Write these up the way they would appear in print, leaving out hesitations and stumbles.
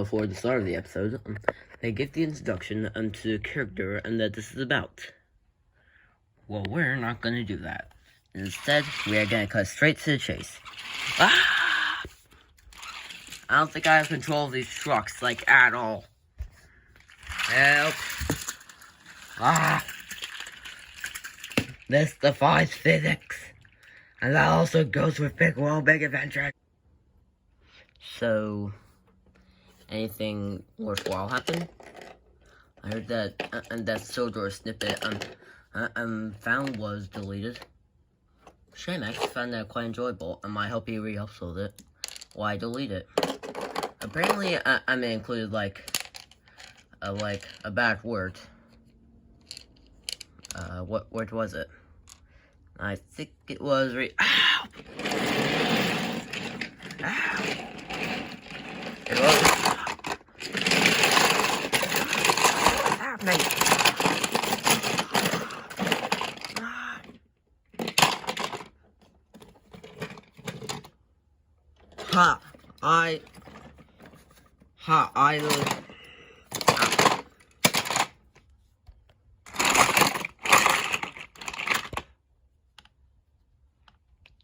before the start of the episode, they give the introduction to the character and that this is about. Well, we're not gonna do that. Instead, we are gonna cut straight to the chase. Ah! I don't think I have control of these trucks, like, at all. Help! Ah! This defies physics. And that also goes with Big World, Big Adventure. So, anything worthwhile happen? I heard that, that Sildor snippet, found was deleted. Shame, I actually found that quite enjoyable, and might help you re-upload it. Why delete it? Apparently, I included, like, a bad word. What word was it? I think it was Ow! Ow! It was... Ah, mate!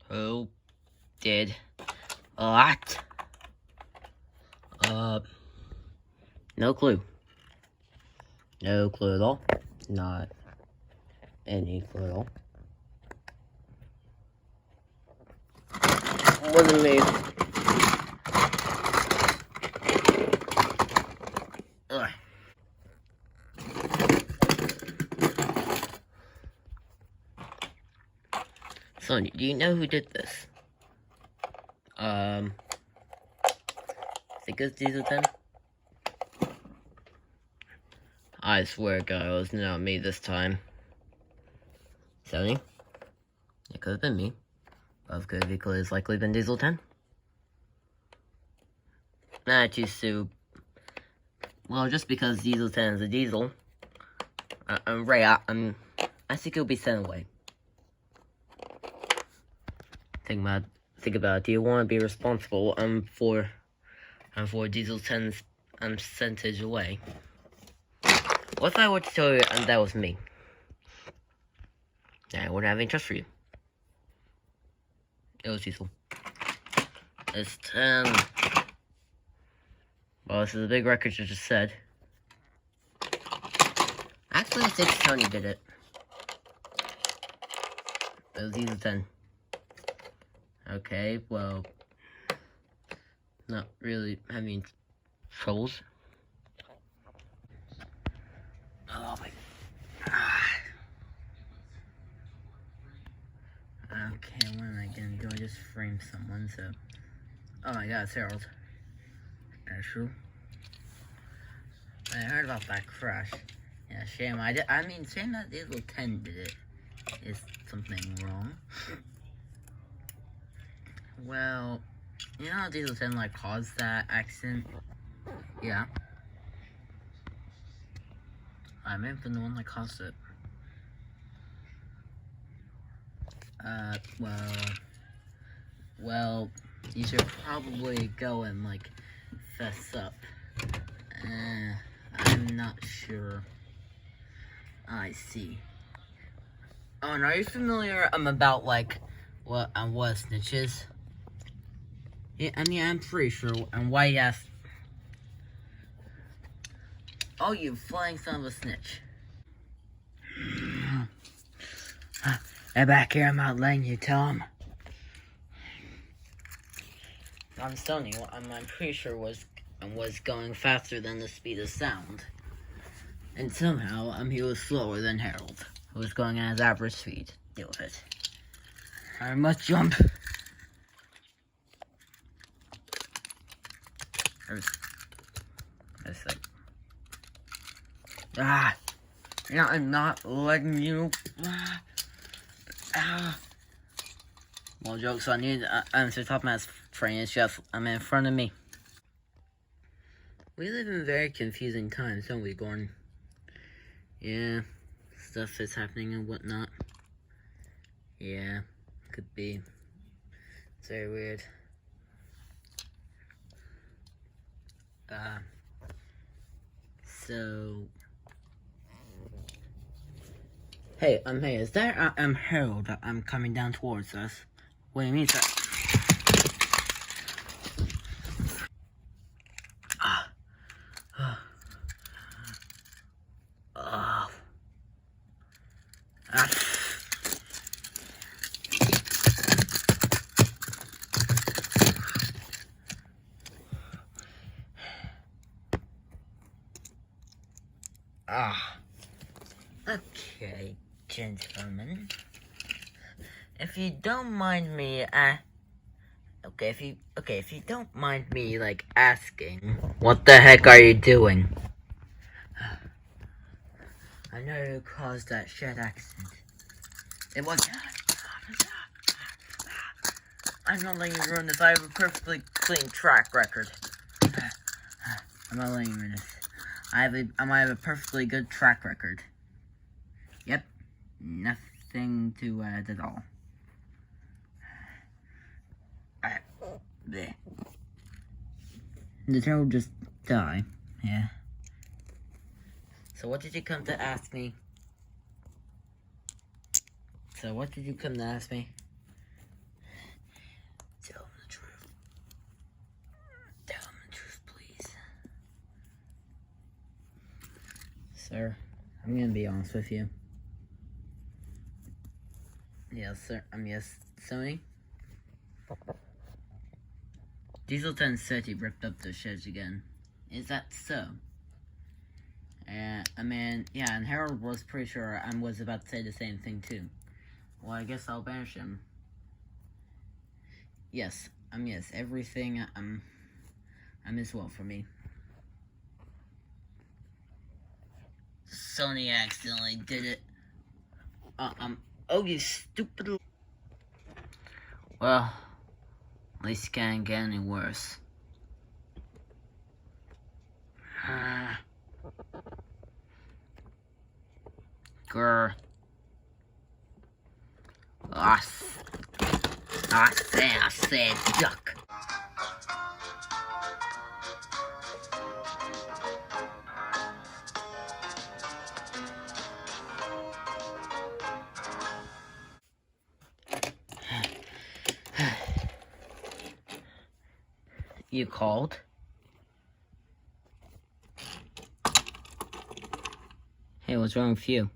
Who did that? No clue. No clue at all. Not any clue at all. Wasn't me. Ugh. Sonny, do you know who did this? I think it's Diesel 10. I swear to God, it was not me this time. Sonny? It could have been me. But could have equally as likely been Diesel 10. Nah, too soon. Well, just because Diesel 10 is a diesel, I think it'll be sent away. Think about it. Do you want to be responsible for Diesel 10's percentage away? What if I were to tell you that was me? I wouldn't have any trust for you. It was Diesel. It's 10. Well, this is a big record you just said. Actually, I think Sonny did it. It was Diesel 10. Okay, well, not really having troubles. Oh my. Okay, what am I gonna do? I just frame someone, so. Oh my God, it's Harold. That's true. I heard about that crash. Yeah, shame. Shame that Diesel 10 did it. Is something wrong? Well, you know how Diesel 10 like caused that accident? Yeah. I may have been the one that caused it. Well, you should probably go and like fess up. I'm not sure. I see. Oh, and are you familiar about like what a snitch is? Yeah, I'm pretty sure. And why you asked? Oh, you flying son of a snitch! They're back here. I'm not letting you tell them. I'm Sonny. I'm pretty sure was going faster than the speed of sound, and somehow he was slower than Harold, who was going at his average speed. Deal with it. I must jump. I'm not letting you. Well, joke's on you. I'm to top of train. It's just in front of me. We live in very confusing times, don't we, Gordon? Yeah, stuff is happening and whatnot. Yeah, could be. It's very weird. So... Hey, is that, Harold, coming down towards us? What do you mean, sir? Okay, gentlemen. If you don't mind me, if you don't mind me, like, asking, what the heck are you doing? I know you caused that shit accident. It was... I'm not letting you ruin this. I have a perfectly clean track record. I'm not letting you ruin this. I have a perfectly good track record. Yep. Nothing to add at all. Bleh. The turtle will just die. Yeah. So what did you come to ask me? Tell me the truth. Tell him the truth, please. Sir, I'm gonna be honest with you. Yes, sir. Yes, Sonny. Diesel 10 said he ripped up the sheds again. Is that so? Yeah, and Harold was pretty sure I was about to say the same thing too. Well, I guess I'll banish him. Yes, yes, everything, is well for me. Sonny accidentally did it. Oh, you stupid little... Well, at least it can't get any worse. Grr. I said duck. You called? Hey, what's wrong with you?